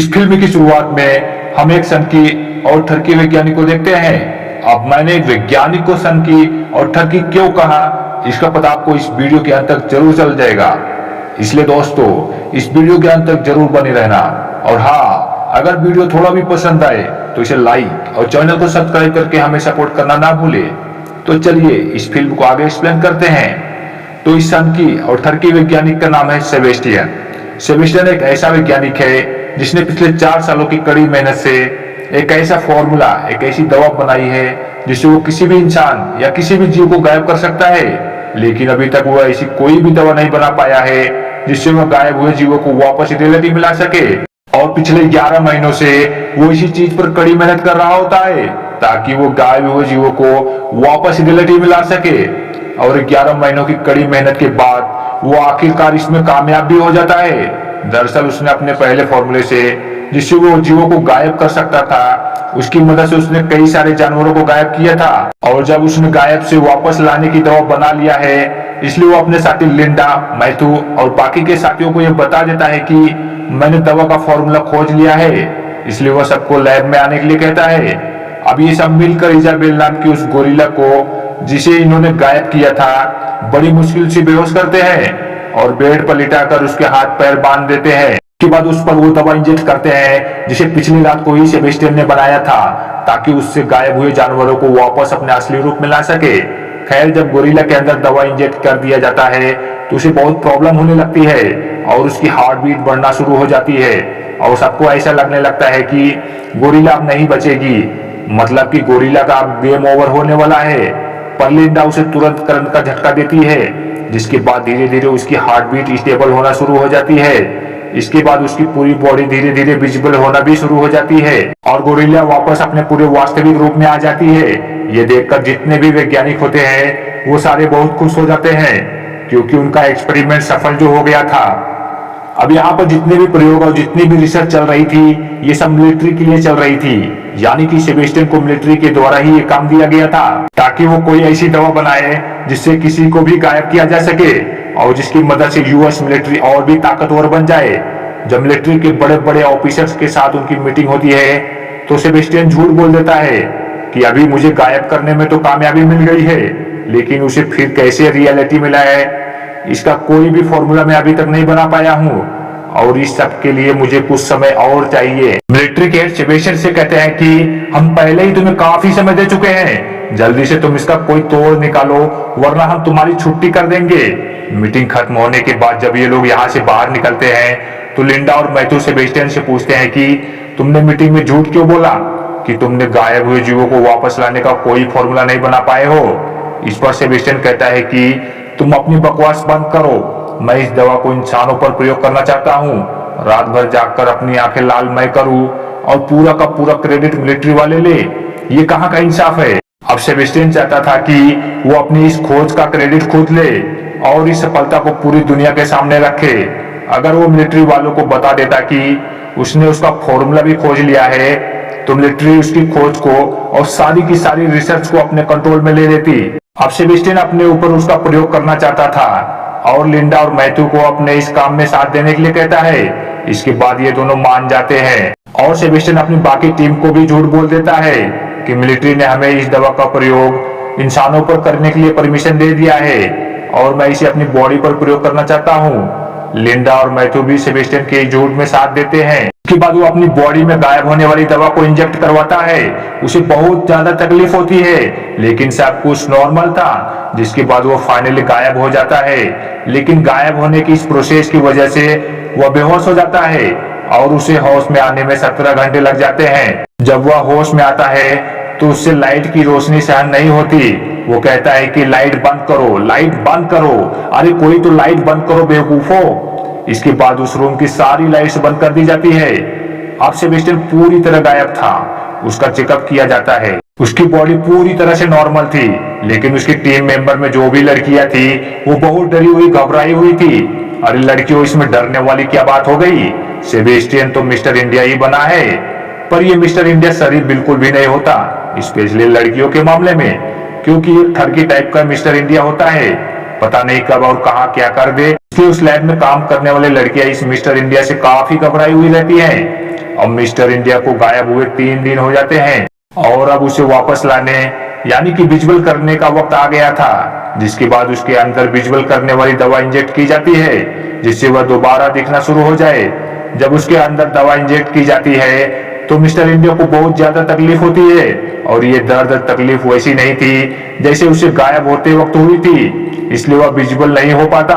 इस फिल्म की शुरुआत में हम एक सन की और टर्की वैज्ञानिक को देखते हैं। अब मैंने एक वैज्ञानिक को सन की और टर्की क्यों कहा, इसका पता आपको इस वीडियो के अंत तक जरूर चल जाएगा। इसलिए दोस्तों, इस वीडियो के अंत तक जरूर बने रहना। और हाँ, अगर वीडियो थोड़ा भी पसंद आए तो इसे लाइक और चैनल को सब्सक्राइब करके हमें सपोर्ट करना ना भूले। तो चलिए इस फिल्म को आगे एक्सप्लेन करते हैं। तो इस सन की और टर्की वैज्ञानिक का नाम है सेबेस्टियन। सेबेस्टियन एक ऐसा वैज्ञानिक है जिसने पिछले 4 सालों की कड़ी मेहनत से एक ऐसा फॉर्मूला, एक ऐसी दवा बनाई है जिससे वो किसी भी इंसान या किसी भी जीव को गायब कर सकता है। लेकिन अभी तक वो ऐसी कोई भी दवा नहीं बना पाया है जिससे वह गायब हुए जीवों को वापस रियलिटी मिला सके। और पिछले 11 महीनों से वो इसी चीज पर कड़ी मेहनत कर रहा होता है ताकि वो गायब हुए जीवों को वापस रियलिटी मिला सके। और 11 महीनों की कड़ी मेहनत के बाद वो आखिरकार इसमें कामयाब भी हो जाता है। दरअसल उसने अपने पहले फॉर्मूले से, जिससे वो जीवों को गायब कर सकता था, उसकी मदद से उसने कई सारे जानवरों को गायब किया था। और जब उसने गायब से वापस लाने की दवा बना लिया है, इसलिए वो अपने साथी लिंडा, मैथ्यू और बाकी के साथियों को यह बता देता है कि मैंने दवा का फॉर्मूला खोज लिया है। इसलिए वह सबको लैब में आने के लिए कहता है। अब ये सब मिलकर इजाबेल नाम की उस गोरिल्ला को, जिसे इन्होंने गायब किया था, बड़ी मुश्किल से बेहोश करते हैं और बेड पर लिटाकर उसके हाथ पैर बांध देते हैं। उसके बाद उस पर वो दवा इंजेक्ट करते हैं जिसे पिछली रात को ही सेबेस्टियन ने बनाया था ताकि उससे गायब हुए जानवरों को वापस अपने असली रूप में ला सके। खैर, जब गोरिल्ला के अंदर दवा इंजेक्ट कर दिया जाता है तो उसे बहुत प्रॉब्लम होने लगती है और उसकी हार्ट बीट बढ़ना शुरू हो जाती है और सबको ऐसा लगने लगता है कि गोरिल्ला अब नहीं बचेगी, मतलब कि गोरिल्ला का अब गेम ओवर होने वाला है। पर लिंडा उसे तुरंत करंट का झटका देती है, जिसके बाद धीरे धीरे उसकी हार्ट बीट स्टेबल होना शुरू हो जाती है। इसके बाद उसकी पूरी बॉडी धीरे धीरे विजिबल होना भी शुरू हो जाती है और गोरिल्ला वापस अपने पूरे वास्तविक रूप में आ जाती है। ये देखकर जितने भी वैज्ञानिक होते हैं वो सारे बहुत खुश हो जाते हैं क्योंकि उनका एक्सपेरिमेंट सफल जो हो गया था। अब यहाँ पर जितने भी प्रयोग और जितनी भी रिसर्च चल रही थी, ये सब मिलिट्री के लिए चल रही थी। यानी कि सेबेस्टियन को मिलिट्री के द्वारा ही ये काम दिया गया था ताकि वो कोई ऐसी दवा बनाए जिससे किसी को भी गायब किया जा सके और जिसकी मदद से यूएस मिलिट्री और भी ताकतवर बन जाए। जब मिलिट्री के बड़े बड़े ऑफिसर्स के साथ उनकी मीटिंग होती है तो सेबेस्टियन झूठ बोल देता है कि अभी मुझे गायब करने में तो कामयाबी मिल गई है, लेकिन उसे फिर कैसे रियलिटी मिला है इसका कोई भी फॉर्मूला मैं अभी तक नहीं बना पाया हूँ और इस सब के लिए मुझे कुछ समय और चाहिए। मिलिट्री के हेड सेबेस्टियन से कहते हैं कि हम पहले ही तुम्हें काफी समय दे चुके हैं, जल्दी से तुम इसका कोई तोड़ निकालो वरना हम तुम्हारी छुट्टी कर देंगे। मीटिंग खत्म होने के बाद जब ये लोग यहाँ से बाहर निकलते हैं तो लिंडा और मैथ्यू सेबेस्टियन से पूछते हैं कि तुमने मीटिंग में झूठ क्यों बोला कि तुमने गायब हुए जीवों को वापस लाने का कोई फॉर्मूला नहीं बना पाए हो। इस पर सेबेस्टियन कहता है कि तुम अपनी बकवास बंद करो, मैं इस दवा को इंसानों पर प्रयोग करना चाहता हूँ, रात भर जागकर अपनी आंखें लाल मैं करूँ और पूरा का पूरा क्रेडिट मिलिट्री वाले ले। ये कहाँ का इंसाफ है। अब सेबेस्टियन चाहता था कि वो अपनी इस खोज का क्रेडिट खुद ले और इस सफलता को पूरी दुनिया के सामने रखे। अगर वो मिलिट्री वालों को बता देता कि उसने उसका फॉर्मूला भी खोज लिया है तो मिलिट्री उसकी खोज को और सारी की सारी रिसर्च को अपने कंट्रोल में ले लेती। अब सेबेस्टियन अपने ऊपर उसका प्रयोग करना चाहता था और लिंडा और मैथ्यू को अपने इस काम में साथ देने के लिए कहता है। इसके बाद ये दोनों मान जाते हैं और सेबेस्टियन अपनी बाकी टीम को भी झूठ बोल देता है कि मिलिट्री ने हमें इस दवा का प्रयोग इंसानों पर करने के लिए परमिशन दे दिया है और मैं इसे अपनी बॉडी पर प्रयोग करना चाहता हूँ। लिंडा और मैथ्यू भी सेबेस्टियन के झूठ में साथ देते हैं। उसके बाद वो अपनी बॉडी में गायब होने वाली दवा को इंजेक्ट करवाता है। उसे बहुत ज्यादा तकलीफ होती है लेकिन सब कुछ नॉर्मल था, जिसके बाद वो फाइनली गायब हो जाता है। लेकिन गायब होने की इस प्रोसेस की वजह से वह बेहोश हो जाता है और उसे होश में आने में 17 घंटे लग जाते हैं। जब वह होश में आता है तो उससे लाइट की रोशनी सहन नहीं होती। वो कहता है कि लाइट बंद करो, लाइट बंद करो, अरे कोई तो लाइट बंद करो बेवकूफो। इसके बाद उस रूम की सारी लाइट्स बंद कर दी जाती है। अब सेबेस्टियन पूरी तरह गायब था। उसका चेकअप किया जाता है। उसकी बॉडी पूरी तरह से नॉर्मल थी, लेकिन उसकी टीम मेंबर में जो भी लड़कियां थी वो बहुत डरी हुई, घबराई हुई थी। अरे लड़कियों, इसमें डरने वाली क्या बात हो गई, सेबेस्टियन तो मिस्टर इंडिया ही बना है। पर ये मिस्टर इंडिया शरीफ बिल्कुल भी नहीं होता, स्पेशली लड़कियों के मामले में, क्योंकि ये ठरकी टाइप का मिस्टर इंडिया होता है। पता नहीं कब और कहाँ क्या कर दे। इसलिए उस लैब में काम करने वाले लड़कियां इस मिस्टर इंडिया से काफी घबराई हुई रहती हैं अब मिस्टर इंडिया को गायब हुए 3 दिन हो जाते हैं और अब उसे वापस लाने यानी कि विजुअल करने का वक्त आ गया था, जिसके बाद उसके अंदर विजुअल करने वाली दवा इंजेक्ट की जाती है जिससे वह दोबारा दिखना शुरू हो जाए। जब उसके अंदर दवा इंजेक्ट की जाती है तो मिस्टर इंडिया को बहुत ज्यादा तकलीफ होती है और ये दर्द तकलीफ वैसी नहीं थी जैसे उसे गायब होते वक्त हुई थी, इसलिए वह विजुअल नहीं हो पाता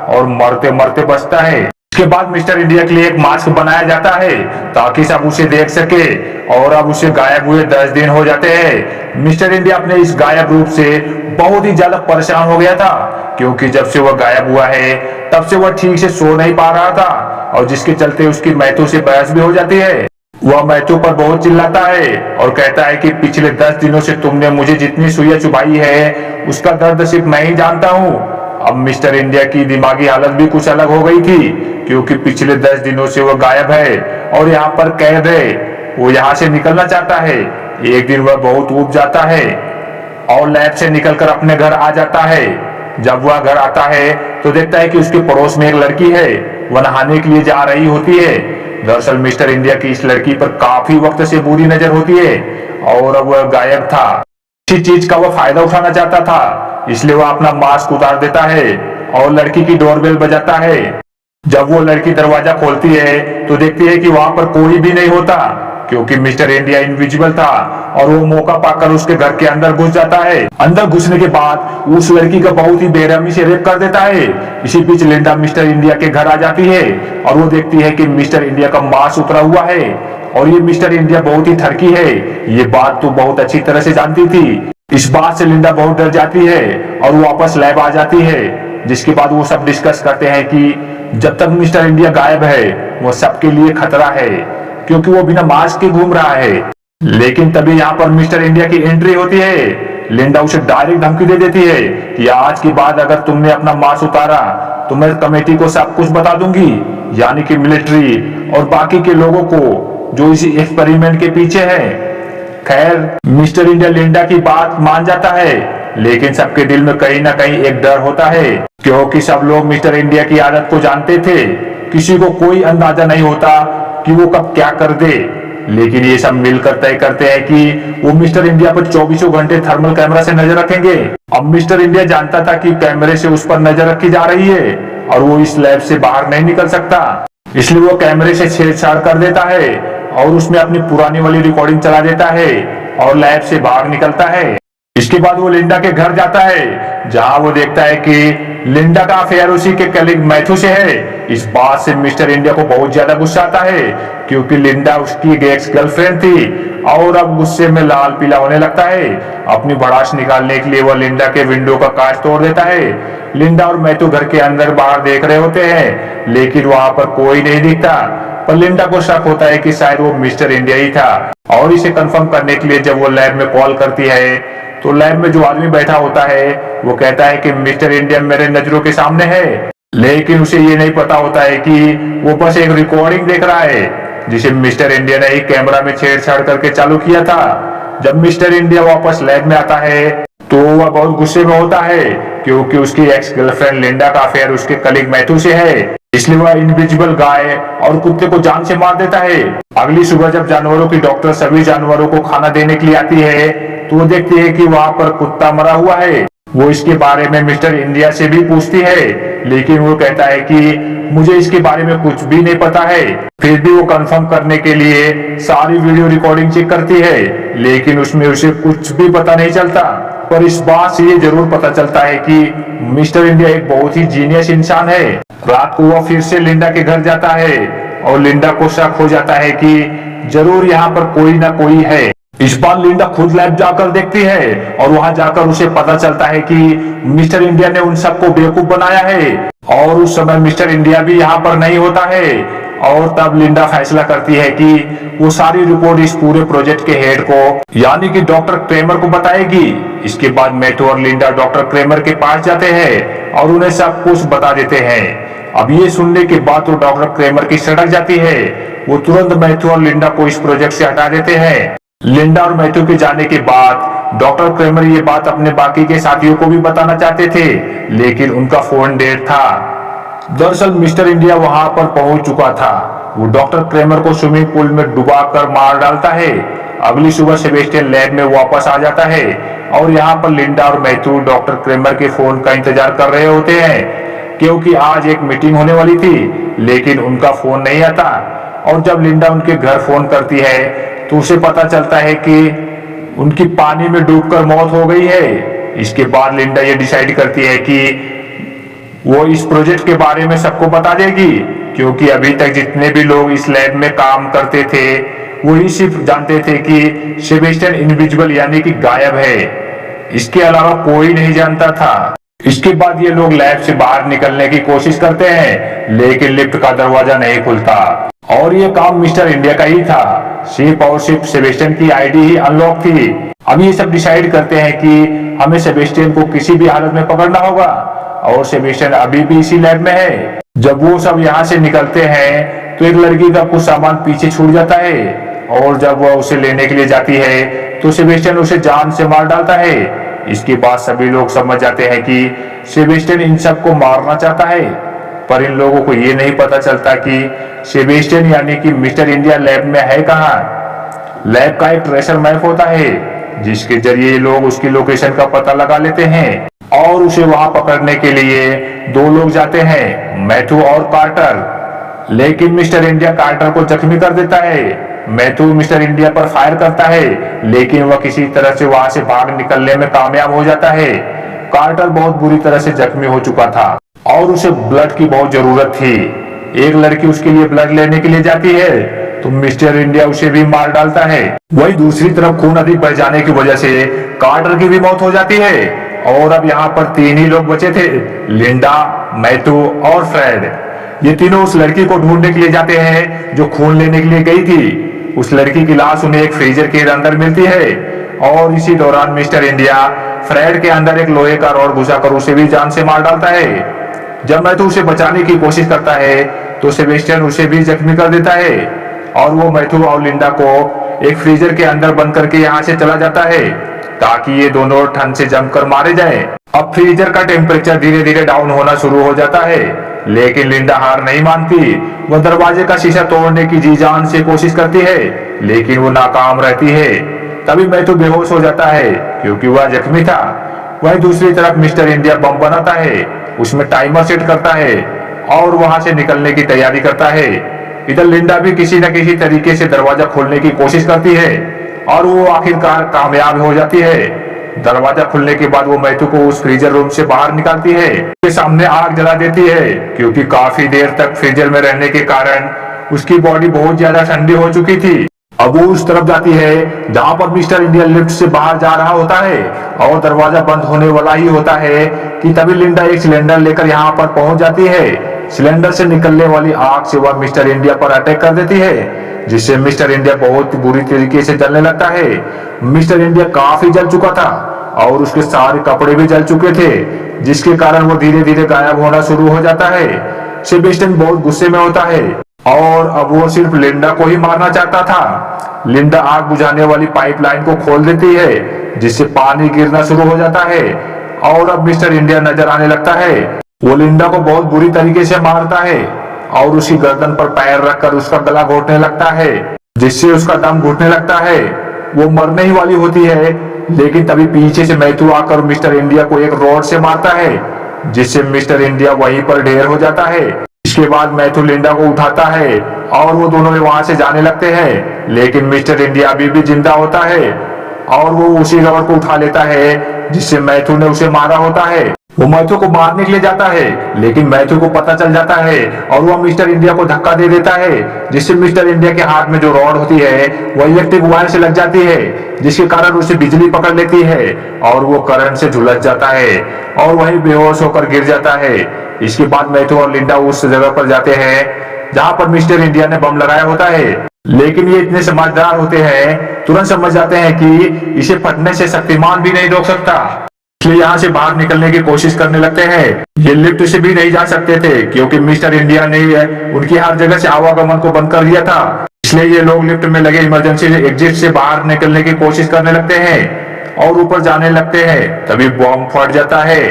और मरते मरते बचता है। इसके बाद मिस्टर इंडिया के लिए एक मास्क बनाया जाता है ताकि सब उसे देख सके और अब उसे गायब हुए 10 दिन हो जाते हैं। मिस्टर इंडिया अपने इस गायब रूप से बहुत ही ज्यादा परेशान हो गया था क्योंकि जब से वह गायब हुआ है तब से वह ठीक से सो नहीं पा रहा था और जिसके चलते उसकी मैथु से बहस भी हो जाती है। वह मैथु पर बहुत चिल्लाता है और कहता है कि पिछले 10 दिनों से तुमने मुझे जितनी सुइयां चुभाई है उसका दर्द सिर्फ मैं ही जानता हूँ। अब मिस्टर इंडिया की दिमागी हालत भी कुछ अलग हो गई थी क्योंकि पिछले 10 दिनों से वह गायब है और यहाँ पर कैद है। वो यहाँ से निकलना चाहता है। एक दिन वह बहुत ऊब जाता है और लैब से निकलकर अपने घर आ जाता है। जब वह घर आता है तो देखता है कि उसके पड़ोस में एक लड़की है, वह नहाने के लिए जा रही होती है। दरअसल मिस्टर इंडिया की इस लड़की पर काफी वक्त से बुरी नजर होती है और अब वह गायब था। इसी चीज का वह फायदा उठाना चाहता था, इसलिए वह अपना मास्क उतार देता है और लड़की की डोरबेल बजाता है। जब वो लड़की दरवाजा खोलती है तो देखती है कि वहां पर कोई भी नहीं होता क्योंकि मिस्टर इंडिया इनविजिबल था और वो मौका पाकर उसके घर के अंदर घुस जाता है। अंदर घुसने के बाद उस लड़की का बहुत ही बेरहमी से रेप कर देता है। इसी बीच लिंडा मिस्टर इंडिया के घर आ जाती है और वो देखती है कि मिस्टर इंडिया का मांस उतरा हुआ है और ये मिस्टर इंडिया बहुत ही ठरकी है। ये बात तो बहुत अच्छी तरह से जानती थी। इस बात से लिंडा बहुत डर जाती है और वो वापस लैब आ जाती है, जिसके बाद वो सब डिस्कस करते हैं कि जब तक मिस्टर इंडिया गायब है वो सबके लिए खतरा है क्योंकि वो बिना मास्क के घूम रहा है। लेकिन तभी यहाँ पर मिस्टर इंडिया की एंट्री होती है। लिंडा उसे डायरेक्ट धमकी दे देती है कि आज के बाद अगर तुमने अपना मास्क उतारा तो मैं कमेटी को सब कुछ बता दूंगी, यानी कि मिलिट्री और बाकी के लोगों को जो इस एक्सपेरिमेंट के पीछे है। खैर मिस्टर इंडिया लिंडा की बात मान जाता है, लेकिन सबके दिल में कहीं ना कहीं एक डर होता है क्योंकि सब लोग मिस्टर इंडिया की आदत को जानते थे। किसी को कोई अंदाजा नहीं होता कि वो कब क्या कर दे, लेकिन ये सब मिलकर तय करते हैं कि वो मिस्टर इंडिया पर 24 घंटे थर्मल कैमरा से नजर रखेंगे। अब मिस्टर इंडिया जानता था कि कैमरे से उस पर नजर रखी जा रही है और वो इस लैब से बाहर नहीं निकल सकता, इसलिए वो कैमरे से छेड़छाड़ कर देता है और उसमें अपनी पुरानी वाली रिकॉर्डिंग चला देता है और लैब से बाहर निकलता है। इसके बाद वो लिंडा के घर जाता है जहां वो देखता है कि लिंडा का अफेयर उसी के कलीग मैथ्यू से है। इस बात से मिस्टर इंडिया को बहुत ज्यादा गुस्सा आता है क्योंकि लिंडा उसकी एक्स गर्लफ्रेंड थी और अब गुस्से में लाल पीला होने लगता है। अपनी भड़ास निकालने के लिए वह लिंडा के विंडो का कांच तोड़ देता है। लिंडा और मैथ्यू घर के अंदर बाहर देख रहे होते हैं लेकिन वहां पर कोई नहीं दिखता, पर लिंडा को शक होता है कि शायद वो मिस्टर इंडिया ही था और इसे कंफर्म करने के लिए जब वो लैब में कॉल करती है तो लैब में जो आदमी बैठा होता है वो कहता है कि मिस्टर इंडिया मेरे नजरों के सामने है, लेकिन उसे ये नहीं पता होता है कि वो बस एक रिकॉर्डिंग देख रहा है जिसे मिस्टर इंडिया ने एक कैमरा में छेड़छाड़ करके चालू किया था। जब मिस्टर इंडिया वापस लैब में आता है तो वह बहुत गुस्से में होता है क्योंकि उसकी एक्स गर्लफ्रेंड लिंडा का अफेयर उसके कलीग मैथ्यू से है, इसलिए वह इनविजिबल गाय और कुत्ते को जान से मार देता है। अगली सुबह जब जानवरों की डॉक्टर सभी जानवरों को खाना देने के लिए आती है तो वो देखती है कि वहाँ पर कुत्ता मरा हुआ है। वो इसके बारे में मिस्टर इंडिया से भी पूछती है, लेकिन वो कहता है कि मुझे इसके बारे में कुछ भी नहीं पता है। फिर भी वो कंफर्म करने के लिए सारी वीडियो रिकॉर्डिंग चेक करती है, लेकिन उसमें उसे कुछ भी पता नहीं चलता। पर इस बात से ये जरूर पता चलता है कि मिस्टर इंडिया एक बहुत ही जीनियस इंसान है। रात को वह फिर से लिंडा के घर जाता है और लिंडा को शक हो जाता है कि जरूर यहाँ पर कोई ना कोई है। इस बार लिंडा खुद लैब जाकर देखती है और वहां जाकर उसे पता चलता है कि मिस्टर इंडिया ने उन सबको बेवकूफ बनाया है और उस समय मिस्टर इंडिया भी यहाँ पर नहीं होता है। और तब लिंडा फैसला करती है कि वो सारी रिपोर्ट इस पूरे प्रोजेक्ट के हेड को यानी कि डॉक्टर क्रेमर को बताएगी। इसके बाद मैथ्यू और लिंडा डॉक्टर क्रेमर के पास जाते हैं और उन्हें सब कुछ बता देते हैं। अब ये सुनने के बाद तो डॉक्टर क्रेमर की सड़क जाती है। वो तुरंत मैथ्यू और लिंडा को इस प्रोजेक्ट से हटा देते हैं। लिंडा और मैथ्यू के जाने के बाद डॉक्टर क्रेमर ये बात अपने बाकी के साथियों को भी बताना चाहते थे, लेकिन उनका फोन डेड था। दरअसल मिस्टर इंडिया वहां पर पहुंच चुका था वो डॉक्टर क्रेमर को स्विमिंग पूल में डुबा कर मार डालता है। अगली सुबह सेबेस्टियन लैब में वापस आ जाता है और यहाँ पर लिंडा और मैथ्यू डॉक्टर क्रेमर के फोन का इंतजार कर रहे होते हैं, क्योंकि आज एक मीटिंग होने वाली थी, लेकिन उनका फोन नहीं आता। और जब लिंडा उनके घर फोन करती है तो उसे पता चलता है कि उनकी पानी में डूबकर मौत हो गई है। इसके बाद लिंडा ये डिसाइड करती है कि वो इस प्रोजेक्ट के बारे में सबको बता देगी, क्योंकि अभी तक जितने भी लोग इस लैब में काम करते थे वही सिर्फ जानते थे कि सेबेस्टियन इनविजिबल यानी कि गायब है। इसके अलावा कोई नहीं जानता था। इसके बाद ये लोग लैब से बाहर निकलने की कोशिश करते हैं, लेकिन लिफ्ट का दरवाजा नहीं खुलता और ये काम मिस्टर इंडिया का ही था। सिर्फ और सिर्फ सेबेस्टियन की आईडी ही अनलॉक थी। अब ये सब डिसाइड करते हैं कि हमें सेबेस्टियन को किसी भी हालत में पकड़ना होगा और सेबेस्टियन अभी भी इसी लैब में है। जब वो सब यहाँ से निकलते हैं तो एक लड़की का कुछ सामान पीछे छूट जाता है और जब वह उसे लेने के लिए जाती है तो सेबेस्टियन उसे जान से मार डालता है। इसके बाद सभी लोग समझ जाते हैं कि सेबेस्टियन इन सबको मारना चाहता है, पर इन लोगों को ये नहीं पता चलता कि सेबेस्टियन यानी कि मिस्टर इंडिया लैब में है कहाँ। लैब का एक ट्रेसर मैप होता है जिसके जरिए लोग उसकी लोकेशन का पता लगा लेते हैं और उसे वहां पकड़ने के लिए दो लोग जाते हैं, मैथ्यू और कार्टर। लेकिन मिस्टर इंडिया कार्टर को जख्मी कर देता है। मैथ्यू मिस्टर इंडिया पर फायर करता है, लेकिन वह किसी तरह से वहां से भाग निकलने में कामयाब हो जाता है। कार्टर बहुत बुरी तरह से जख्मी हो चुका था और उसे ब्लड की बहुत जरूरत थी। एक लड़की उसके लिए ब्लड लेने के लिए जाती है तो मिस्टर इंडिया उसे भी मार डालता है। वही दूसरी तरफ खून अधिक बह जाने की वजह से कार्टर की भी मौत हो जाती है और अब यहाँ पर तीन ही लोग बचे थे, लिंडा, मैथ्यू और फ्रेड। ये तीनों उस लड़की को ढूंढने के लिए जाते हैं जो खून लेने के लिए गई थी। उस लड़की की लाश उन्हें एक फ्रीजर के अंदर मिलती है और इसी दौरान मिस्टर इंडिया फ्रेड के अंदर एक लोहे का रॉड घुसाकर उसे भी जान से मार डालता है। जब मैथ्यू उसे बचाने की कोशिश करता है तो सेबेस्टियन उसे भी जख्मी कर देता है और वो मैथ्यू और लिंडा को एक फ्रीजर के अंदर बंद करके यहाँ से चला जाता है ताकि ये दोनों ठंड से जमकर मारे जाएं। अब फ्रीजर का टेम्परेचर धीरे धीरे डाउन होना शुरू हो जाता है, लेकिन लिंडा हार नहीं मानती। वह दरवाजे का शीशा तोड़ने की जी जान से कोशिश करती है, लेकिन वो नाकाम रहती है। तभी मैथ्यू बेहोश हो जाता है क्योंकि वह जख्मी था। वहीं दूसरी तरफ मिस्टर इंडिया बम बनाता है, उसमें टाइमर सेट करता है और वहां से निकलने की तैयारी करता है। इधर लिंडा भी किसी न किसी तरीके से दरवाजा खोलने की कोशिश करती है और वो आखिरकार कामयाब हो जाती है। दरवाजा खुलने के बाद वो मैथ्यू को उस फ्रीजर रूम से बाहर निकालती है, उसके सामने आग जला देती है क्योंकि काफी देर तक फ्रीजर में रहने के कारण उसकी बॉडी बहुत ज्यादा ठंडी हो चुकी थी। अब वो उस तरफ जाती है जहां पर मिस्टर इंडिया लिफ्ट से बाहर जा रहा होता है और दरवाजा बंद होने वाला ही होता है कि तभी लिंडा एक सिलेंडर लेकर यहाँ पर पहुंच जाती है। सिलेंडर से निकलने वाली आग से वह मिस्टर इंडिया पर अटैक कर देती है, जिससे मिस्टर इंडिया बहुत बुरी तरीके से जलने लगता है। मिस्टर इंडिया काफी जल चुका था और उसके सारे कपड़े भी जल चुके थे, जिसके कारण वो धीरे धीरे गायब होना शुरू हो जाता है। सेबेस्टियन बहुत गुस्से में होता है और अब वो सिर्फ लिंडा को ही मारना चाहता था। लिंडा आग बुझाने वाली पाइपलाइन को खोल देती है, जिससे पानी गिरना शुरू हो जाता है और अब मिस्टर इंडिया नजर आने लगता है। वो लिंडा को बहुत बुरी तरीके से मारता है और उसकी गर्दन पर पैर रखकर उसका गला घोटने लगता है, जिससे उसका दम घुटने लगता है। वो मरने ही वाली होती है, लेकिन तभी पीछे से मैथ्यू आकर मिस्टर इंडिया को एक रॉड से मारता है, जिससे मिस्टर इंडिया वहीं पर ढेर हो जाता है। इसके बाद मैथ्यू लिंडा को उठाता है और वो दोनों वहां से जाने लगते हैं, लेकिन मिस्टर इंडिया अभी भी जिंदा होता है और वो उसी रॉड को उठा लेता है जिससे मैथ्यू ने उसे मारा होता है। वो मैथ्यू को मारने के लिए जाता है, लेकिन मैथ्यू को पता चल जाता है और वो मिस्टर इंडिया को धक्का दे देता है, जिससे मिस्टर इंडिया के हाथ में जो रॉड होती है वो इलेक्ट्रिक वायर से लग जाती है, जिसके कारण उसे बिजली पकड़ लेती है और वो करंट से झुलस जाता है और वहीं बेहोश होकर गिर जाता है। इसके बाद मैथ्यू और लिंडा उस जगह पर जाते हैं जहां पर मिस्टर इंडिया ने बम लगाया होता है, लेकिन ये इतने समझदार होते हैं, तुरंत समझ जाते हैं कि इसे फटने से शक्तिमान भी नहीं रोक सकता, इसलिए यहाँ से बाहर निकलने की कोशिश करने लगते हैं। ये लिफ्ट से भी नहीं जा सकते थे क्योंकि मिस्टर इंडिया ने उनकी हर जगह से आवागमन को बंद कर दिया था, इसलिए ये लोग लिफ्ट में लगे इमरजेंसी एग्जिट से बाहर निकलने की कोशिश करने लगते हैं और ऊपर जाने लगते हैं। तभी बॉम्ब फट जाता है,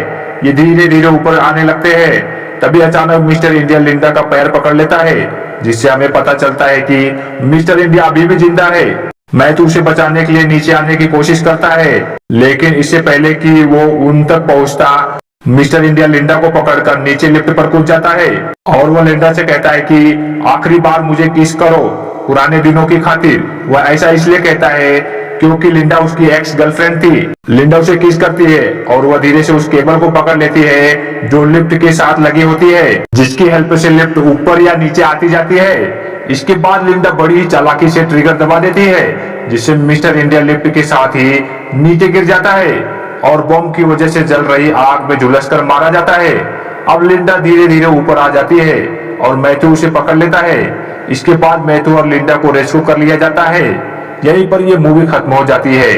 ये धीरे धीरे ऊपर आने लगते हैं। तभी अचानक मिस्टर इंडिया लिंडा का पैर पकड़ लेता है, जिससे हमें पता चलता है कि मिस्टर इंडिया अभी भी जिंदा है। मैथ्यू उसे बचाने के लिए नीचे आने की कोशिश करता है, लेकिन इससे पहले कि वो उन तक पहुंचता, मिस्टर इंडिया लिंडा को पकड़कर नीचे लिफ्ट पर कूद जाता है और वो लिंडा से कहता है कि आखिरी बार मुझे किस करो पुराने दिनों की खातिर। वह ऐसा इसलिए कहता है क्योंकि लिंडा उसकी एक्स गर्लफ्रेंड थी। लिंडा उसे किस करती है और वह धीरे से उस केबल को पकड़ लेती है जो लिफ्ट के साथ लगी होती है, जिसकी हेल्प से लिफ्ट ऊपर या नीचे आती जाती है। इसके बाद लिंडा बड़ी ही चालाकी से ट्रिगर दबा देती है, जिससे मिस्टर इंडिया लिफ्ट के साथ ही नीचे गिर जाता है और बम की वजह से जल रही आग में झुलसकर मारा जाता है। अब लिंडा धीरे धीरे ऊपर आ जाती है और मैथ्यू उसे पकड़ लेता है। इसके बाद मैथ्यू और लिंडा को रेस्क्यू कर लिया जाता है। यहीं पर ये मूवी खत्म हो जाती है।